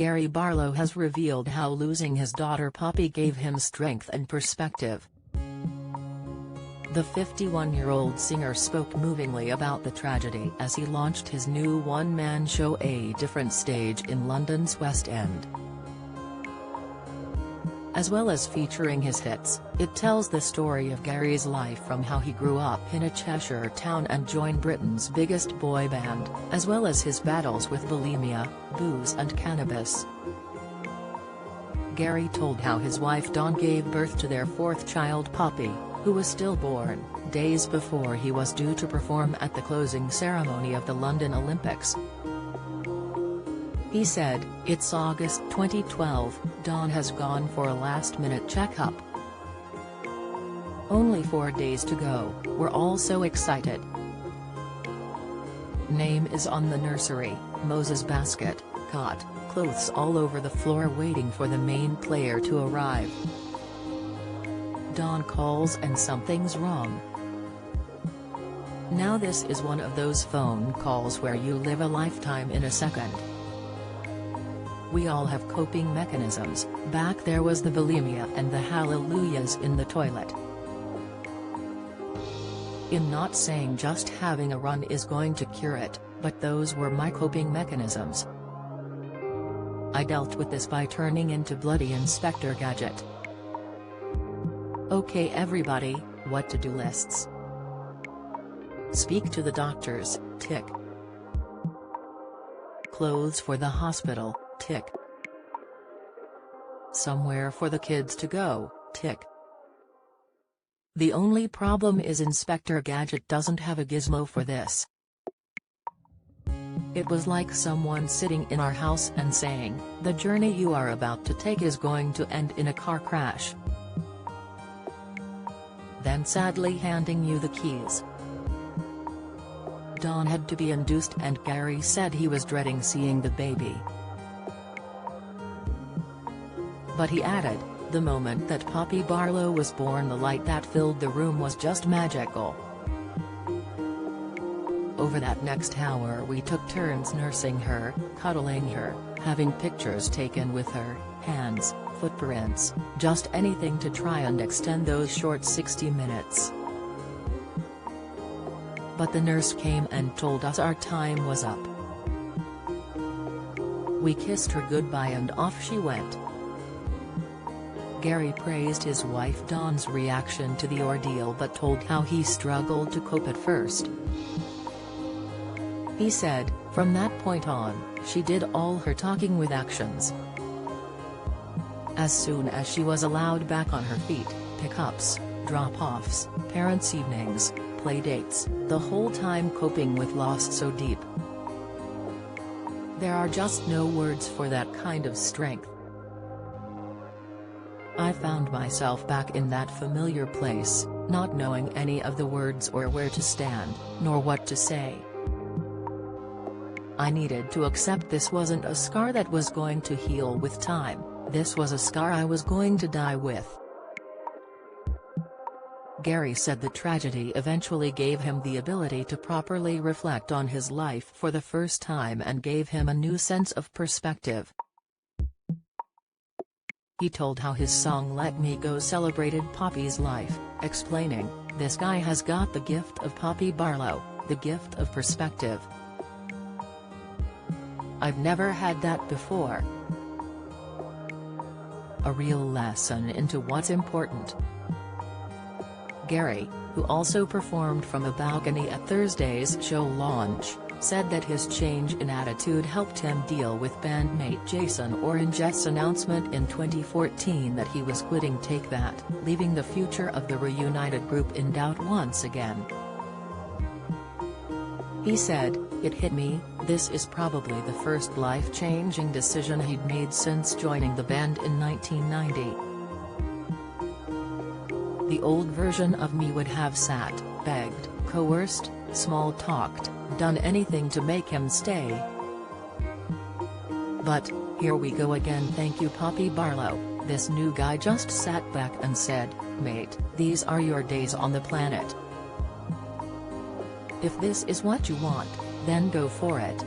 Gary Barlow has revealed how losing his daughter Poppy gave him strength and perspective. The 51-year-old singer spoke movingly about the tragedy as he launched his new one-man show A Different Stage in London's West End. As well as featuring his hits, it tells the story of Gary's life from how he grew up in a Cheshire town and joined Britain's biggest boy band, as well as his battles with bulimia, booze and cannabis. Gary told how his wife Dawn gave birth to their fourth child Poppy, who was stillborn, days before he was due to perform at the closing ceremony of the London Olympics. He said, "It's August 2012, Dawn has gone for a last-minute checkup. Only 4 days to go, we're all so excited. Name is on the nursery, Moses basket, cot, clothes all over the floor waiting for the main player to arrive. Dawn calls and something's wrong. Now this is one of those phone calls where you live a lifetime in a second. We all have coping mechanisms. Back there was the bulimia and the hallelujahs in the toilet. I'm not saying just having a run is going to cure it, but those were my coping mechanisms. I dealt with this by turning into bloody Inspector Gadget. Okay everybody, what to-do lists? Speak to the doctors, tick. Clothes for the hospital, tick. Somewhere for the kids to go, tick. The only problem is Inspector Gadget doesn't have a gizmo for this. It was like someone sitting in our house and saying, the journey you are about to take is going to end in a car crash. Then sadly handing you the keys. Dawn had to be induced and Gary said he was dreading seeing the baby. But he added, the moment that Poppy Barlow was born, the light that filled the room was just magical. Over that next hour we took turns nursing her, cuddling her, having pictures taken with her, hands, footprints, just anything to try and extend those short 60 minutes. But the nurse came and told us our time was up. We kissed her goodbye and off she went. Gary praised his wife Dawn's reaction to the ordeal but told how he struggled to cope at first. He said, from that point on, she did all her talking with actions. As soon as she was allowed back on her feet, pickups, drop-offs, parents' evenings, playdates, the whole time coping with loss so deep. There are just no words for that kind of strength. I found myself back in that familiar place, not knowing any of the words or where to stand, nor what to say. I needed to accept this wasn't a scar that was going to heal with time, this was a scar I was going to die with. Gary said the tragedy eventually gave him the ability to properly reflect on his life for the first time and gave him a new sense of perspective. He told how his song Let Me Go celebrated Poppy's life, explaining, this guy has got the gift of Poppy Barlow, the gift of perspective. I've never had that before. A real lesson into what's important. Gary, who also performed from a balcony at Thursday's show launch, said that his change in attitude helped him deal with bandmate Jason Orange's announcement in 2014 that he was quitting Take That, leaving the future of the reunited group in doubt once again. He said, it hit me, this is probably the first life-changing decision he'd made since joining the band in 1990. The old version of me would have sat, begged, coerced, small-talked, done anything to make him stay. But, here we go again. Thank you Poppy Barlow. This new guy just sat back and said, mate, these are your days on the planet. If this is what you want, then go for it.